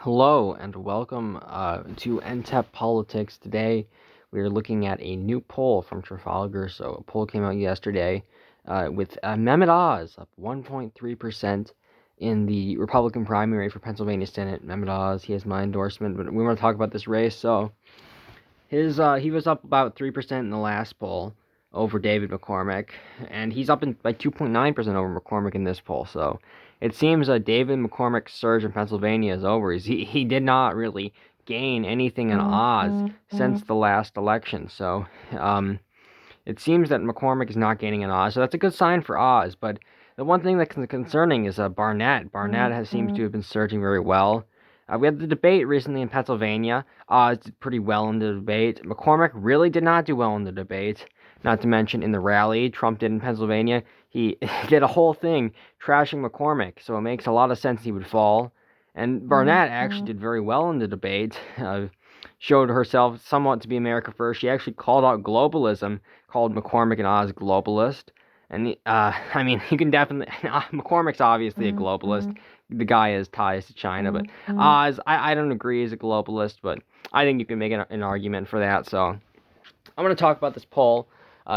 Hello and welcome to NTEP Politics. Today we are looking at a new poll from Trafalgar. So a poll came out yesterday with Mehmet Oz up 1.3% in the Republican primary for Pennsylvania Senate. Mehmet Oz, he has my endorsement, but we want to talk about this race. So he was up about 3% in the last poll over David McCormick, and he's up by 2.9% over McCormick in this poll. So it seems that David McCormick's surge in Pennsylvania is over. He did not really gain anything in Oz since the last election. So it seems that McCormick is not gaining in Oz. So that's a good sign for Oz. But the one thing that's concerning is Barnette. Barnette seems to have been surging very well. We had the debate recently in Pennsylvania. Oz did pretty well in the debate. McCormick really did not do well in the debate. Not to mention in the rally Trump did in Pennsylvania, he did a whole thing trashing McCormick, so it makes a lot of sense he would fall. And Barnette actually did very well in the debate, showed herself somewhat to be America first. She actually called out globalism, called McCormick and Oz globalist. And, I mean, you can definitely, McCormick's obviously a globalist. The guy has ties to China, but Oz, I don't agree as a globalist, but I think you can make an argument for that. So I'm going to talk about this poll.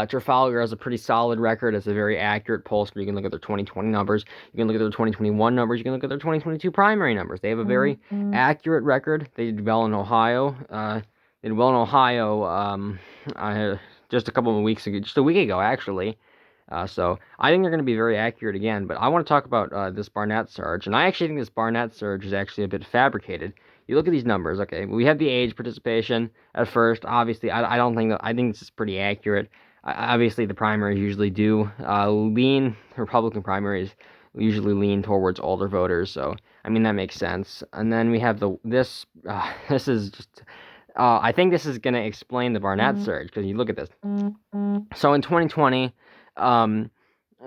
Trafalgar has a pretty solid record. It's a very accurate pollster. You can look at their 2020 numbers. You can look at their 2021 numbers. You can look at their 2022 primary numbers. They have a very accurate record. They did well in Ohio. Just a couple of weeks ago, just a week ago, actually. So I think they're going to be very accurate again. But I want to talk about this Barnette surge. And I actually think this Barnette surge is actually a bit fabricated. You look at these numbers, okay? We have the age participation at first. Obviously, I don't think that, I think this is pretty accurate. Obviously, the primaries usually do lean, Republican primaries usually lean towards older voters. So, I mean, that makes sense. And then we have this is just, I think this is going to explain the Barnette surge, because you look at this. So in 2020,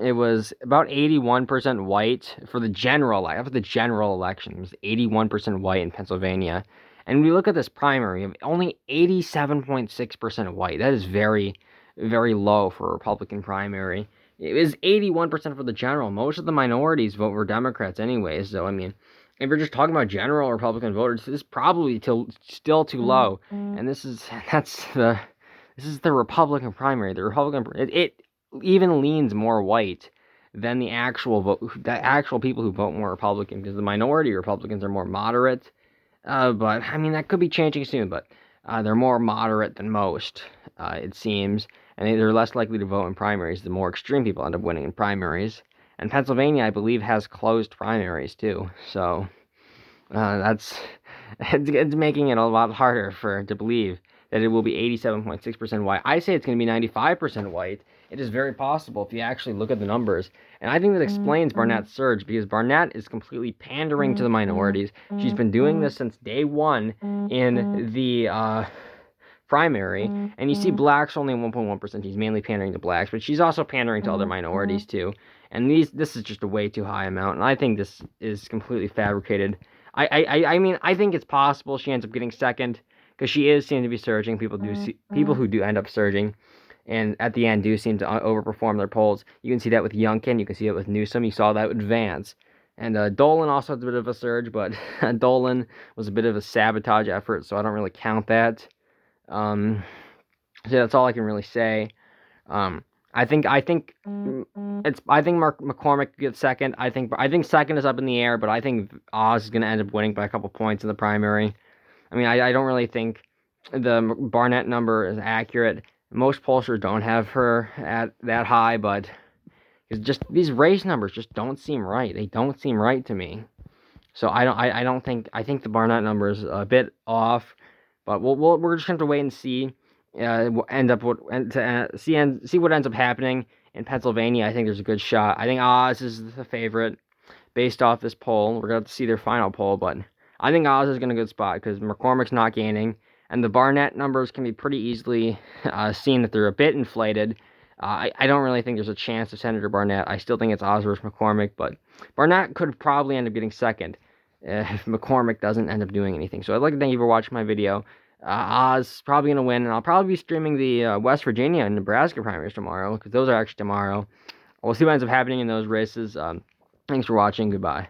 it was about 81% white for the general election. It was 81% white in Pennsylvania. And we look at this primary, only 87.6% white. That is very, very low for a Republican primary. It was 81% for the general. Most of the minorities vote for Democrats anyways. So, I mean, if you're just talking about general Republican voters, this is probably still too low. And this is the Republican primary. The Republican, it even leans more white than the actual people who vote more Republican, because the minority Republicans are more moderate. But I mean, that could be changing soon. But they're more moderate than most, it seems, and they're less likely to vote in primaries. The more extreme people end up winning in primaries. And Pennsylvania, I believe, has closed primaries too. So it's making it a lot harder to believe that it will be 87.6% white. I say it's going to be 95% white. It is very possible if you actually look at the numbers. And I think that explains Barnette's surge, because Barnette is completely pandering to the minorities. She's been doing this since day one in the primary. And you see blacks only 1.1%. She's mainly pandering to blacks, but she's also pandering to other minorities too. And this is just a way too high amount. And I think this is completely fabricated. I mean, I think it's possible she ends up getting second, because she is seen to be surging. People who do end up surging, and at the end do seem to overperform their polls. You can see that with Youngkin. You can see it with Newsom. You saw that with Vance. And Dolan also has a bit of a surge, but Dolan was a bit of a sabotage effort, so I don't really count that. So that's all I can really say. I think McCormick gets second. I think second is up in the air, but I think Oz is going to end up winning by a couple points in the primary. I mean, I don't really think the Barnette number is accurate. Most pollsters don't have her at that high, but it's just these race numbers just don't seem right. They don't seem right to me. So I think the Barnette number is a bit off, but we're just going to have to wait and see. See what ends up happening in Pennsylvania. I think there's a good shot. I think Oz is the favorite based off this poll. We're going to have to see their final poll, but I think Oz is in a good spot because McCormick's not gaining, and the Barnette numbers can be pretty easily seen that they're a bit inflated. I don't really think there's a chance of Senator Barnette. I still think it's Oz versus McCormick, but Barnette could probably end up getting second if McCormick doesn't end up doing anything. So I'd like to thank you for watching my video. Oz is probably going to win, and I'll probably be streaming the West Virginia and Nebraska primaries tomorrow, because those are actually tomorrow. We'll see what ends up happening in those races. Thanks for watching. Goodbye.